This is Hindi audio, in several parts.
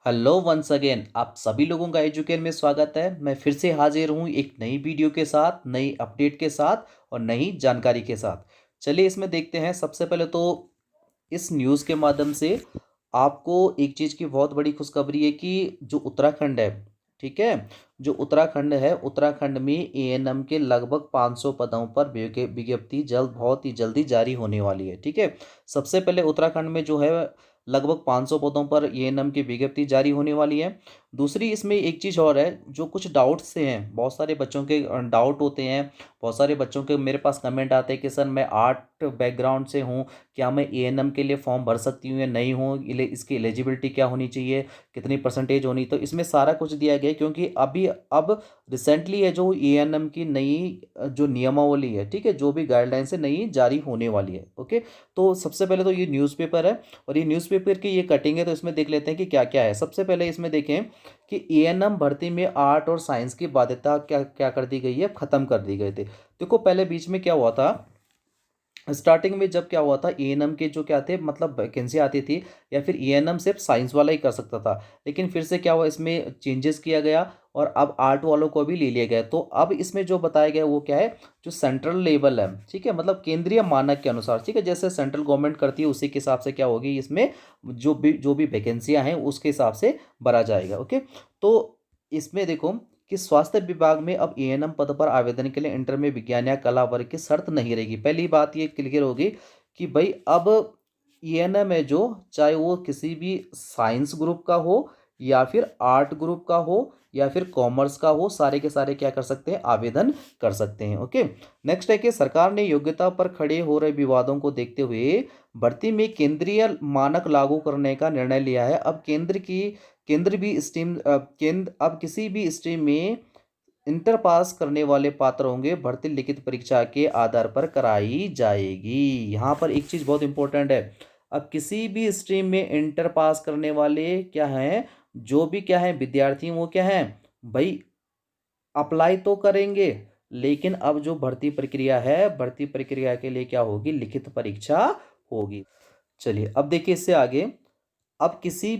हेलो वंस अगेन, आप सभी लोगों का एजुकेशन में स्वागत है। मैं फिर से हाजिर हूँ एक नई वीडियो के साथ, नई अपडेट के साथ और नई जानकारी के साथ। चलिए इसमें देखते हैं। सबसे पहले तो इस न्यूज़ के माध्यम से आपको एक चीज़ की बहुत बड़ी खुशखबरी है कि जो उत्तराखंड है, ठीक है, जो उत्तराखंड है, उत्तराखंड में एएनएम के लगभग 500 पदों पर विज्ञप्ति जल्द, बहुत ही जल्दी जारी होने वाली है। ठीक है, सबसे पहले उत्तराखंड में जो है लगभग 500 पदों पर एएनएम की विज्ञप्ति जारी होने वाली है। दूसरी इसमें एक चीज़ और है, जो कुछ डाउट्स से हैं, बहुत सारे बच्चों के डाउट होते हैं। बहुत सारे बच्चों के मेरे पास कमेंट आते हैं कि सर मैं आर्ट बैकग्राउंड से हूँ, क्या मैं एएनएम के लिए फॉर्म भर सकती हूँ या नहीं हूँ, इसकी एलिजिबिलिटी क्या होनी चाहिए, कितनी परसेंटेज होनी। तो इसमें सारा कुछ दिया गया है, क्योंकि अब रिसेंटली है जो एएनएम की नई जो नियमावली है, ठीक है, जो भी गाइडलाइंस है नई जारी होने वाली है। ओके, तो सबसे पहले तो ये न्यूज़पेपर है और ये न्यूज़पेपर की ये कटिंग है, तो इसमें देख लेते हैं कि क्या क्या है। सबसे पहले इसमें देखें कि एएनएम भर्ती में आर्ट और साइंस की बाध्यता क्या क्या कर दी गई है, ख़त्म कर दी गए थे। देखो पहले बीच में क्या हुआ था, स्टार्टिंग में जब क्या हुआ था, एएनएम के जो क्या थे, मतलब वैकेंसी आती थी या फिर एएनएम सिर्फ साइंस वाला ही कर सकता था। लेकिन फिर से क्या हुआ, इसमें चेंजेस किया गया और अब आर्ट वालों को भी ले लिया गया। तो अब इसमें जो बताया गया वो क्या है, जो सेंट्रल लेवल है, ठीक है, मतलब केंद्रीय मानक के अनुसार, ठीक है, जैसे सेंट्रल गवर्नमेंट करती है उसी के हिसाब से क्या होगी, इसमें जो भी वैकेंसियाँ हैं उसके हिसाब से भरा जाएगा। ओके, तो इसमें देखो कि स्वास्थ्य विभाग में अब एएनएम पद पर आवेदन के लिए इंटर में विज्ञान या कला वर्ग की शर्त नहीं रहेगी। पहली बात ये क्लियर होगी कि भाई अब एएनएम है जो, चाहे वो किसी भी साइंस ग्रुप का हो या फिर आर्ट ग्रुप का हो या फिर कॉमर्स का हो, सारे के सारे क्या कर सकते हैं, आवेदन कर सकते हैं। ओके, नेक्स्ट है कि सरकार ने योग्यता पर खड़े हो रहे विवादों को देखते हुए भर्ती में केंद्रीय मानक लागू करने का निर्णय लिया है। अब केंद्र भी स्ट्रीम केंद्र अब किसी भी स्ट्रीम में इंटर पास करने वाले पात्र होंगे, भर्ती लिखित परीक्षा के आधार पर कराई जाएगी। यहाँ पर एक चीज़ बहुत इंपॉर्टेंट है, अब किसी भी स्ट्रीम में इंटर पास करने वाले क्या हैं, जो भी क्या है विद्यार्थी, वो क्या है भाई, अप्लाई तो करेंगे, लेकिन अब जो भर्ती प्रक्रिया है, भर्ती प्रक्रिया के लिए क्या होगी, लिखित परीक्षा होगी। चलिए अब देखिए इससे आगे, अब किसी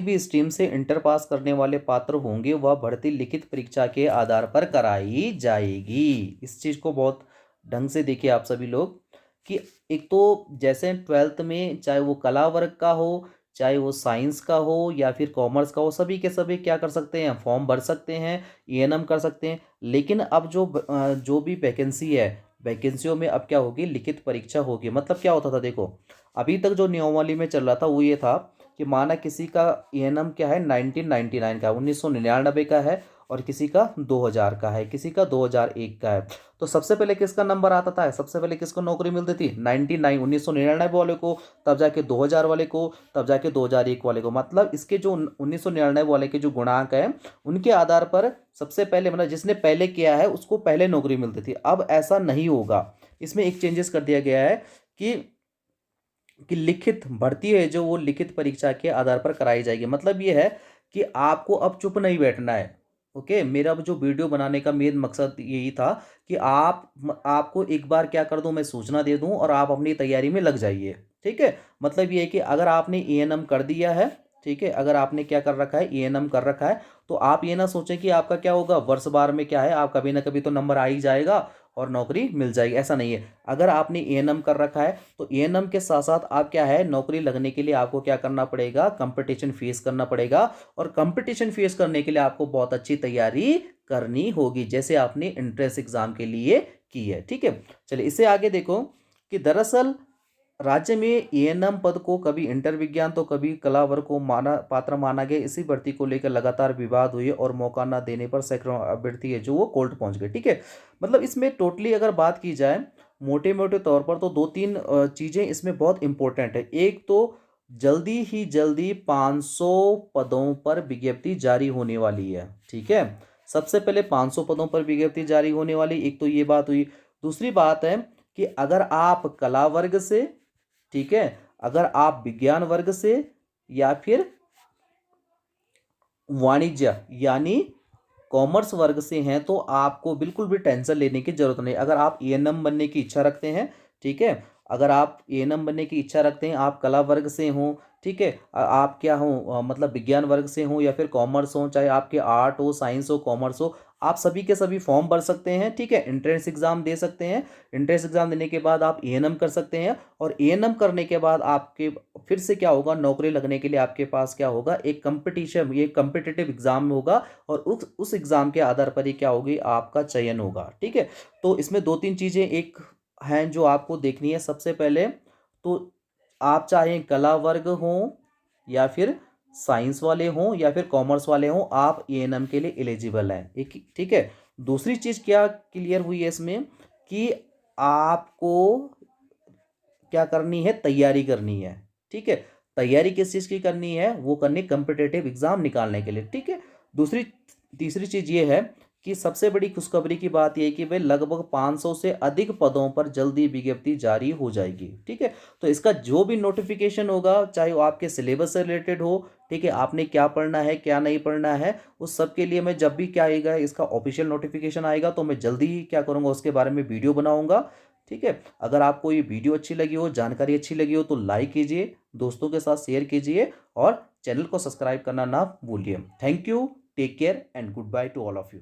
भी स्ट्रीम से इंटर पास करने वाले पात्र होंगे, वह भर्ती लिखित परीक्षा के आधार पर कराई जाएगी। इस चीज़ को बहुत ढंग से देखिए आप सभी लोग कि एक तो जैसे ट्वेल्थ में चाहे वो कला वर्ग का हो, चाहे वो साइंस का हो या फिर कॉमर्स का हो, सभी के सभी क्या कर सकते हैं, फॉर्म भर सकते हैं, एएनएम कर सकते हैं। लेकिन अब जो भी वैकेंसी है, वैकेंसियों में अब क्या होगी, लिखित परीक्षा होगी। मतलब क्या होता था, देखो अभी तक जो नियमावली में चल रहा था वो ये था कि माना किसी का एएनएम क्या है 1999 का, 1999 का है, और किसी का 2000 का है, किसी का 2001 का है। तो सबसे पहले किसका नंबर आता था, सबसे पहले किसको नौकरी मिलती थी, 1999 वाले को, तब जाके 2000 वाले को, तब जाके 2001 वाले को। मतलब इसके जो 1999 वाले के जो गुणांक है, उनके आधार पर सबसे पहले, मतलब जिसने पहले किया है उसको पहले नौकरी मिलती थी। अब ऐसा नहीं होगा, इसमें एक चेंजेस कर दिया गया है कि लिखित भर्ती है जो, वो लिखित परीक्षा के आधार पर कराई जाएगी। मतलब ये है कि आपको अब चुप नहीं बैठना है। ओके, मेरा जो वीडियो बनाने का मेन मकसद यही था कि आपको एक बार क्या कर दूं, मैं सूचना दे दूं और आप अपनी तैयारी में लग जाइए। ठीक है, मतलब ये है कि अगर आपने एएनएम कर दिया है, ठीक है, अगर आपने क्या कर रखा है, एएनएम कर रखा है, तो आप ये ना सोचें कि आपका क्या होगा, वर्ष बार में क्या है, आप कभी ना कभी तो नंबर आ ही जाएगा और नौकरी मिल जाएगी, ऐसा नहीं है। अगर आपने एएनएम कर रखा है तो एएनएम के साथ साथ आप क्या है, नौकरी लगने के लिए आपको क्या करना पड़ेगा, कंपटीशन फेस करना पड़ेगा। और कंपटीशन फेस करने के लिए आपको बहुत अच्छी तैयारी करनी होगी, जैसे आपने एंट्रेंस एग्जाम के लिए की है। ठीक है, चलिए इससे आगे देखो कि दरअसल राज्य में एएनएम पद को कभी इंटर विज्ञान तो कभी कला वर्ग को पात्र माना गया। इसी भर्ती को लेकर लगातार विवाद हुए और मौका न देने पर सैकड़ों अभ्यर्थी है जो वो कोर्ट पहुंच गए। ठीक है, मतलब इसमें टोटली अगर बात की जाए मोटे मोटे तौर पर, तो दो तीन चीज़ें इसमें बहुत इंपॉर्टेंट है। एक तो जल्दी ही जल्दी 500 पदों पर विज्ञप्ति जारी होने वाली है। ठीक है, सबसे पहले 500 पदों पर विज्ञप्ति जारी होने वाली, एक तो ये बात हुई। दूसरी बात है कि अगर आप कला वर्ग से, ठीक है, अगर आप विज्ञान वर्ग से या फिर वाणिज्य यानी कॉमर्स वर्ग से हैं, तो आपको बिल्कुल भी टेंशन लेने की जरूरत नहीं। अगर आप एएनएम बनने की इच्छा रखते हैं, ठीक है, अगर आप एएनएम बनने की इच्छा रखते हैं, आप कला वर्ग से हों, ठीक है, आप क्या हो मतलब विज्ञान वर्ग से हों या फिर कॉमर्स हो, चाहे आपके आर्ट हो, साइंस हो, कॉमर्स हो, आप सभी के सभी फॉर्म भर सकते हैं, ठीक है। एंट्रेंस एग्जाम दे सकते हैं। एंट्रेंस एग्जाम देने के बाद आप एएनएम कर सकते हैं, और एएनएम करने के बाद आपके फिर से क्या होगा, नौकरी लगने के लिए आपके पास क्या होगा, एक कंपटीशन, ये कम्पिटिटिव एग्जाम होगा, और उस एग्जाम के आधार पर ही क्या होगी, आपका चयन होगा, ठीक है। तो इसमें दो तीन चीज़ें एक हैं जो आपको देखनी है। सबसे पहले तो आप चाहे कला वर्ग हों या फिर साइंस वाले हों या फिर कॉमर्स वाले हों, आप एएनएम के लिए एलिजिबल हैं, एक, ठीक है। दूसरी चीज़ क्या क्लियर हुई है इसमें, कि आपको क्या करनी है, तैयारी करनी है, ठीक है। तैयारी किस चीज़ की करनी है, वो करनी कम्पिटिटिव एग्जाम निकालने के लिए, ठीक है। दूसरी तीसरी चीज़ ये है कि सबसे बड़ी खुशखबरी की बात यह है कि भाई लगभग 500 से अधिक पदों पर जल्दी विज्ञप्ति जारी हो जाएगी, ठीक है। तो इसका जो भी नोटिफिकेशन होगा, चाहे वो आपके सिलेबस से रिलेटेड हो, ठीक है, आपने क्या पढ़ना है क्या नहीं पढ़ना है, उस सब के लिए मैं जब भी क्या आएगा, इसका ऑफिशियल नोटिफिकेशन आएगा तो मैं जल्दी ही क्या करूँगा, उसके बारे में वीडियो बनाऊंगा, ठीक है। अगर आपको ये वीडियो अच्छी लगी हो, जानकारी अच्छी लगी हो, तो लाइक कीजिए, दोस्तों के साथ शेयर कीजिए, और चैनल को सब्सक्राइब करना ना भूलिए। Thank you, take care and goodbye to all of you.